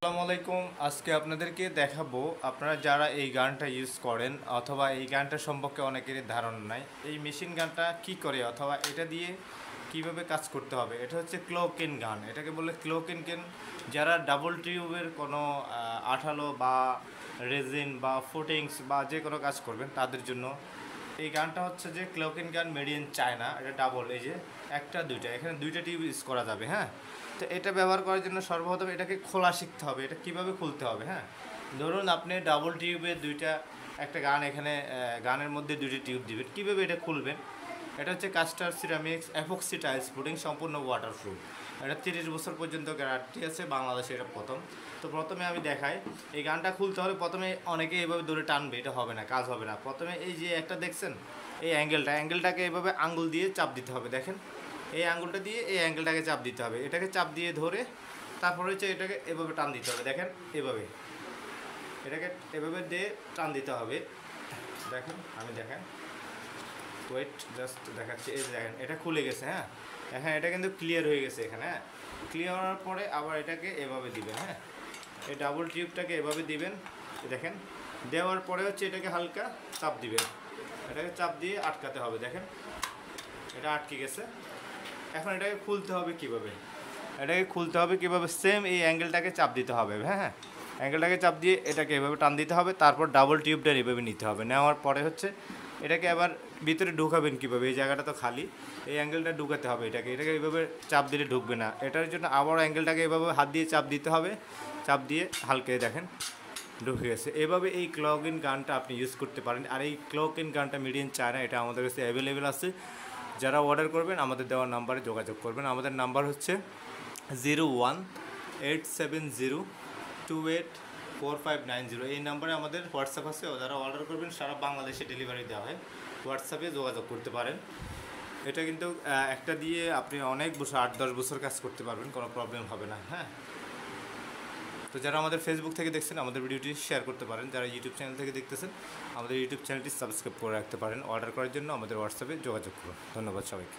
আসসালামু আলাইকুম। আজকে আপনাদেরকে দেখাবো আপনারা যারা এই গানটা ইউজ করেন অথবা এই গানটা সম্পর্কে অনেকেরই ধারণা নাই, এই মেশিন গানটা কি করে অথবা এটা দিয়ে কিভাবে কাজ করতে হবে। এটা হচ্ছে ক্লোকেন গান, এটাকে বলে ক্লোকেন কেন। যারা ডাবল টিউবের কোনো আঠালো বা রেজিন বা ফুটিংস বা যে কোনো কাজ করবেন তাদের জন্য এই গানটা হচ্ছে যে ক্লোকেন গান, মেড ইন চায়না। এটা ডাবল, এই যে একটা দুইটা, এখানে দুইটা টিউব ইউজ করা যাবে। হ্যাঁ, তো এটা ব্যবহার করার জন্য সর্বপ্রথম এটাকে খোলা শিখতে হবে, এটা কিভাবে খুলতে হবে। হ্যাঁ, ধরুন আপনি ডাবল টিউবে দুইটা একটা গান, এখানে গানের মধ্যে দুইটা টিউব দিবেন, কীভাবে এটা খুলবেন। এটা হচ্ছে custard ceramics epoxy tiles pudding, সম্পূর্ণ ওয়াটারপ্রুফ। এটা 30 বছর পর্যন্ত গ্যারান্টি আছে, বাংলাদেশে এটা প্রথম। তো প্রথমে আমি দেখাই, এই গানটা খুলতে হলে প্রথমে অনেকে এইভাবে ধরে টানবে, এটা হবে না, কাজ হবে না। প্রথমে এই যে একটা দেখছেন এই অ্যাঙ্গেলটাকে এইভাবে আঙ্গুল দিয়ে চাপ দিতে হবে। দেখেন এই আঙ্গুলটা দিয়ে এই অ্যাঙ্গেলটাকে চাপ দিতে হবে, এটাকে চাপ দিয়ে ধরে তারপরে হচ্ছে এটাকে এভাবে টান দিতে হবে। দেখেন এভাবে, এটাকে এভাবে দিয়ে টান দিতে হবে। দেখেন আমি দেখেন, ওয়েট জাস্ট দেখাচ্ছি। এই যে দেখেন এটা খুলে গেছে। হ্যাঁ, এখন এটা কিন্তু ক্লিয়ার হয়ে গেছে এখানে। হ্যাঁ, ক্লিয়ার হওয়ার পরে আবার এটাকে এভাবে দিবেন। হ্যাঁ, এই ডাবল টিউবটাকে এভাবে দিবেন। দেখেন দেওয়ার পরে হচ্ছে এটাকে হালকা চাপ দিবেন, এটাকে চাপ দিয়ে আটকাতে হবে। দেখেন এটা আটকে গেছে। এখন এটাকে খুলতে হবে কিভাবে, সেম এই অ্যাঙ্গেলটাকে চাপ দিতে হবে। হ্যাঁ, অ্যাঙ্গেলটাকে চাপ দিয়ে এটাকে এভাবে টান দিতে হবে, তারপর ডাবল টিউবটা এভাবে নিতে হবে। নেওয়ার পরে হচ্ছে এটাকে আবার ভিতরে ঢুকাবেন কীভাবে, এই জায়গাটা তো খালি, এই অ্যাঙ্গেলটা ঢুকাতে হবে। এটাকে এইভাবে চাপ দিলে ঢুকবে না, এটার জন্য আবার অ্যাঙ্গেলটাকে এভাবে হাত দিয়ে চাপ দিতে হবে। চাপ দিয়ে হালকা দেখেন ঢুকে গেছে। এভাবে এই ক্লক-ইন গানটা আপনি ইউজ করতে পারেন। আর এই ক্লক-ইন গানটা মেড ইন চায়না, এটা আমাদের কাছে অ্যাভেলেবেল আছে। যারা অর্ডার করবেন আমাদের দেওয়ার নাম্বারে যোগাযোগ করবেন। আমাদের নাম্বার হচ্ছে 0187028459 এই নাম্বারে আমাদের হোয়াটসঅ্যাপ আছে। যারা অর্ডার করবেন সারা বাংলাদেশে ডেলিভারি দেওয়া হয়, হোয়াটসঅ্যাপে যোগাযোগ করতে পারেন। এটা কিন্তু একটা দিয়ে আপনি অনেক বছর 8-10 বছর কাজ করতে পারবেন, কোনো প্রবলেম হবে না। হ্যাঁ, তো যারা আমাদের ফেসবুক থেকে দেখছেন আমাদের ভিডিওটি শেয়ার করতে পারেন, যারা ইউটিউব চ্যানেল থেকে দেখতেছেন আমাদের ইউটিউব চ্যানেলটি সাবস্ক্রাইব করে রাখতে পারেন। অর্ডার করার জন্য আমাদের হোয়াটসঅ্যাপে যোগাযোগ করুন। ধন্যবাদ সবাইকে।